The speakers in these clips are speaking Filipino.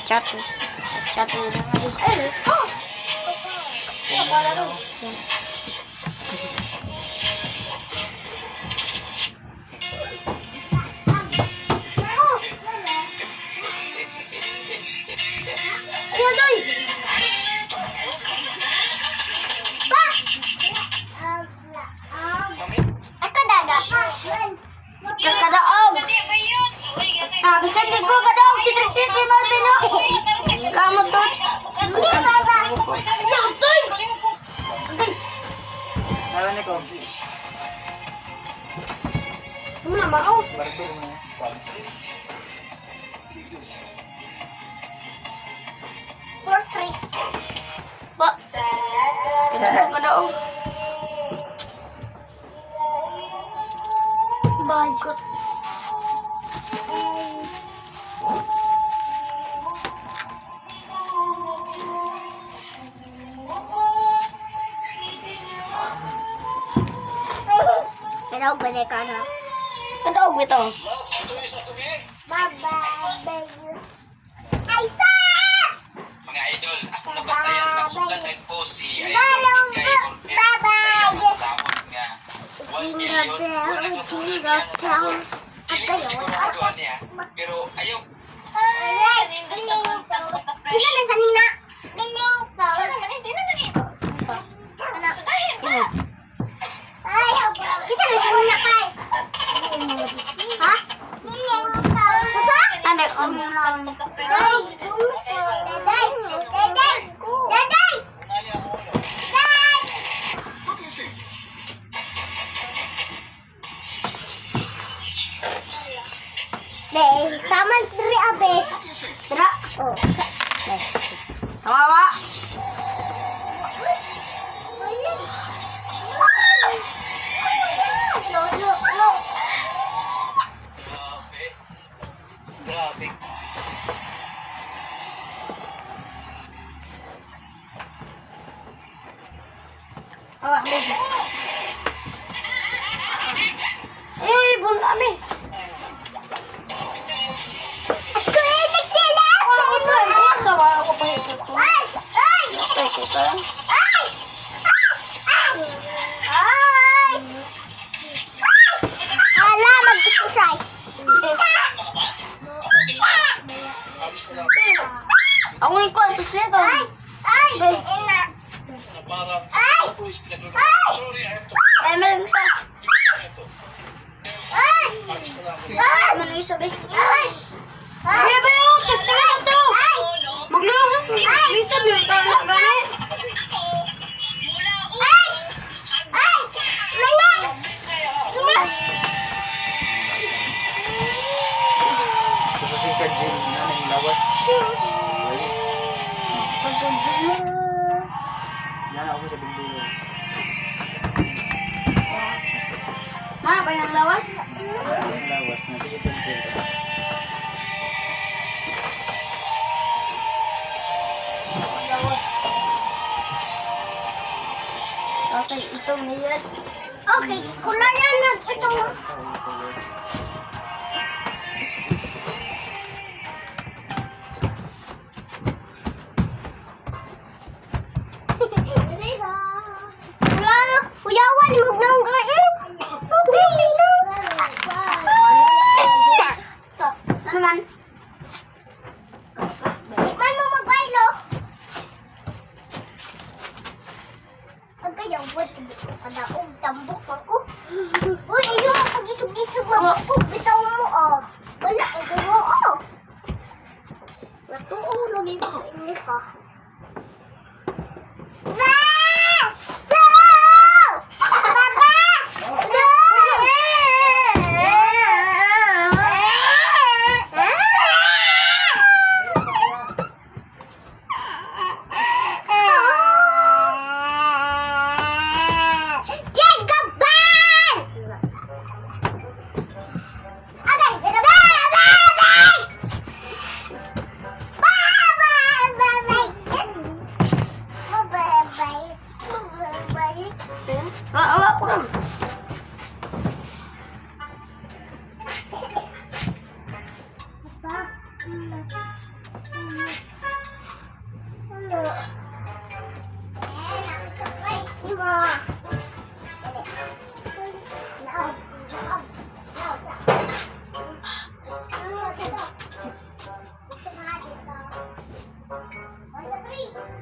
Chat. Chat mo na nga. Kakadaog! Habis kan di ko kadaog si Trixie Marvino! Kamu tot! Hindi baba! Hindi utoy! Kala ni ko. Ano naman ako? Barbil mo. Fortress! Ba? Kadaog! Bagot! Kadaog ba ka na? Kadaog ito. Baba, baby. Ay, sus! Mga idol, ako na batayan na sugat ay po si Balong po! Baba! Samot nga. 1 million. Wala ka po na niya na samot. Hindi ko sigurado niya. Pero ayaw. Biling to. Isa na sa nina. Biling to. Hindi naman eh. Ay, isa na sa nina kay. Ha? Biling to. Masa? Ano? Daday! Daday! Daday! Daday! Dad! Be, taman diri abe. Sira. Oh, sa. Nice. Tawa. Lo, lo, lo. Grabe. Awa, medyo. Eh, bun kami. Ako ay nagtelefon. Sawa ako pa ito. Ay! Ay! Ay! Ay! Ay! Hala, mag-exercise. Ako yung corpus nito. Ay! Ay! Ina! Ay! Ay! Ay! Meron sa... Ay! Ay! Ano yung sabi? Ay! Ay! Bebe yun! Tapos na lang ito! Ay! Maglaro! Lisa, di ito na gani! Ay! Ay! Mga! Mga! Gusto si Kajin na ng lawas. Shoes! Nana ako sa bindilo. Mana pa yung lawas? Ang lawas na sige sa Kajin. Lawas. Okay, ito milad. Okay, kulayan na itong... Kuyawan, huwag na ang gain. Ano man? Iman mo magbaylo. Pagkayaw, kadaog, tambok ako. Uy, iyo, pag-isog-isog mag-isog, bitaw mo, oh. Wala, ito mo, oh. Natuo, naging ka. Bye!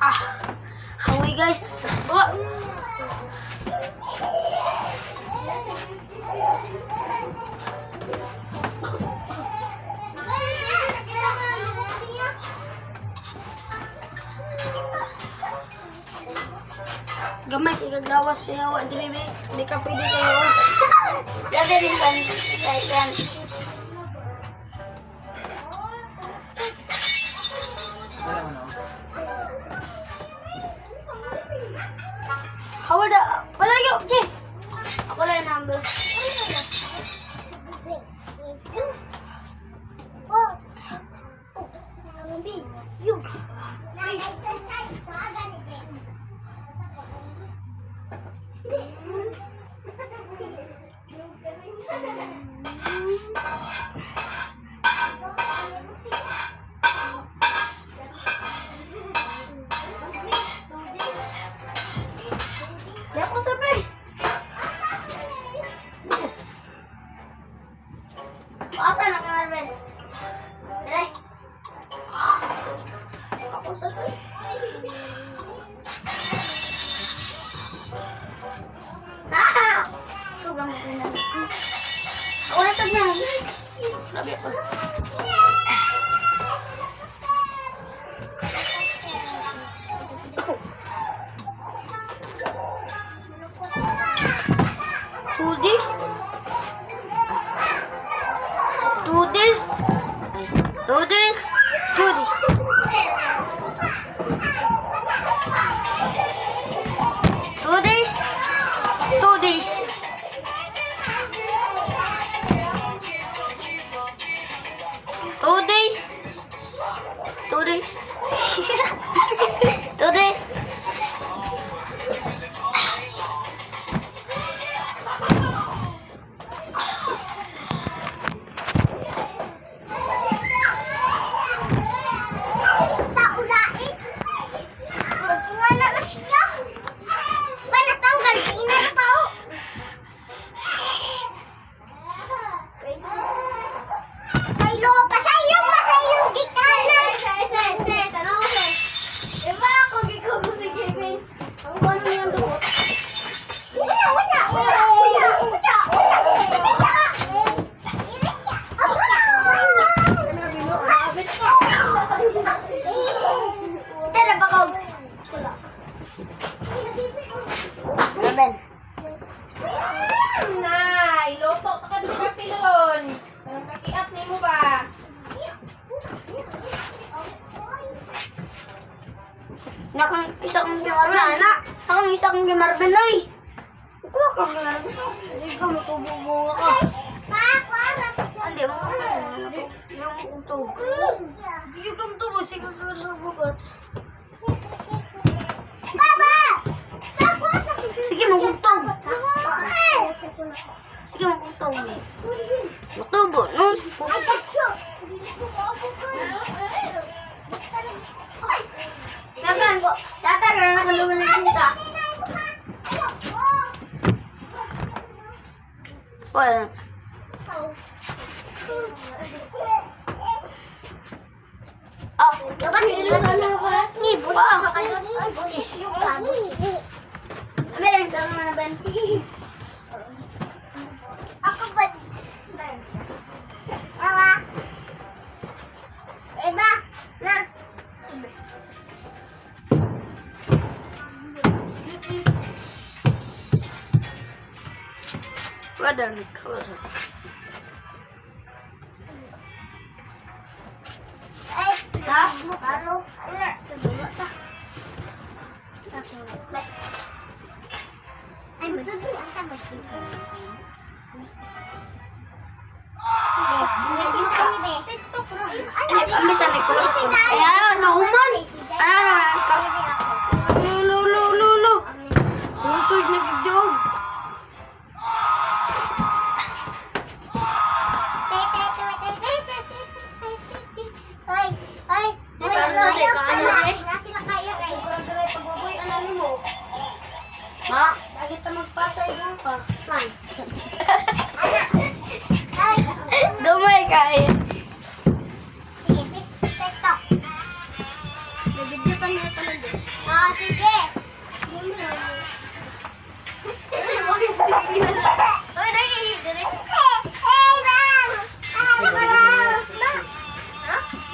Ah, hawi guys. Oh. Gamay kay kaglawas sa yawa dili be. Di ka pwede sa yawa. Labi rin kan yan. Wala mo no? Hawa da. Wala yung Che. Ako lang number. Yung. Di ako sabay. Asa na kay Marvel? Dire. Ako sabay. Ah! Sobrang pinag. Ako na sobrang. Labi ko. Do this. Do this. Do this. Do this. Do this. Do this. Do this. Do this. Do this. Yes. Taulain. Magtingala na siya. Ba natanggal sa ina na pa oh. Pasaylo, pasaylo, pasaylo gitana. Se, tanong ko. Diba ako gikaw mo si Kevin? Ang ano niyan doon? Tara bakaw. Laban. Nay, loto ka dito sa pilon. Ang kakiat ni mo ba? Nakang isa kong gimarben. Nakang isa kong gimarben ay. Kuha kong gimarben. Hindi ka matubong ka. Hindi mo. Hindi mo utog. Hindi ka matubong. Sige ka sa bugat. Baba! Sige magutog. Sige magutog. Magtubo, no? Dagan ko. Dagan na nakalungan ng isa. Wala. Oh, dagan nila na ni busa ka kayo ni. Meron sa mga ban. Ako ba? Awa. Eba, na. Wadah ni kalau. Dah, lalu. Ay, masuk dulu akan masuk. TikTok bro. Ay, bisa dikulot. Ayan, nahuman. Ayan, lu. Usod na gidog. Ma, lagi ta magpatay lang pa. Man. Dumay kay.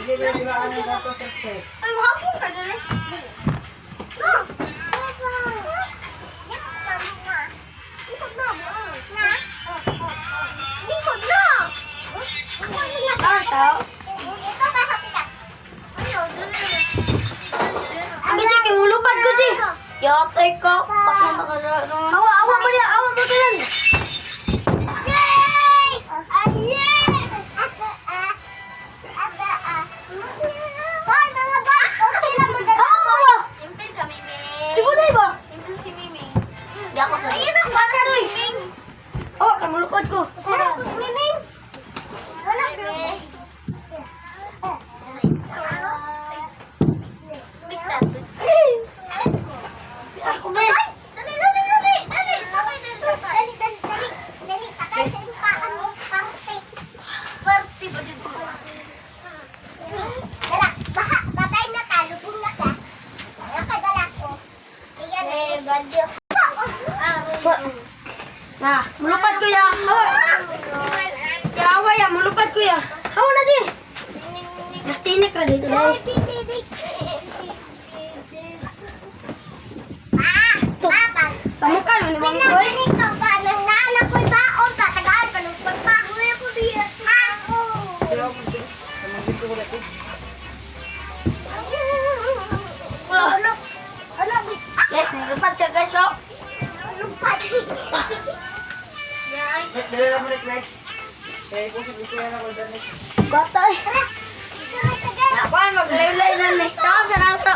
Hindi ba yung bilaan ng gato sexy? Ay, hapon ka dali. No. Likod na. Na? Likod na. Ah, siya? Ito ka sa pikas. Ano, dali. Ang gaji, kimulupad ko, Ji. Yatay ka. Papunta ka na. Awa mo niya. Awa mo ka lang. Yay! Ayay! Bar, mga bar! Okay lang mo dala ko. Simple ka, Miming. Si Buday ba? Simple si Miming. Di ako sa... Ayun ang bata, Miming. Oh, kamulupad ko. Miming. Wala, Miming. Ako ba? Dali, dali, dali! Dali! Sabay, dali, sabay. Dali, sakay sa ikaan mo. Party ba dito? Dala, baka, batay na ka, lubong na ka. Nakadala ko. Iyan eh, badyo. Na, mulupad ko ya. Hawa. Ya, hawa ya, mulupad ko ya. Hawa na di. Mas tinik ka dito. Stop. Sa mukha mo ni Mami Boy. Yes, nilupad siya guys, oh. Lupad. Dali lang mo rin, Clay. Kaya kung sabi ko yan ako dyan. Batay. Ako ay mag-live-live na ni. Taka sa nasa.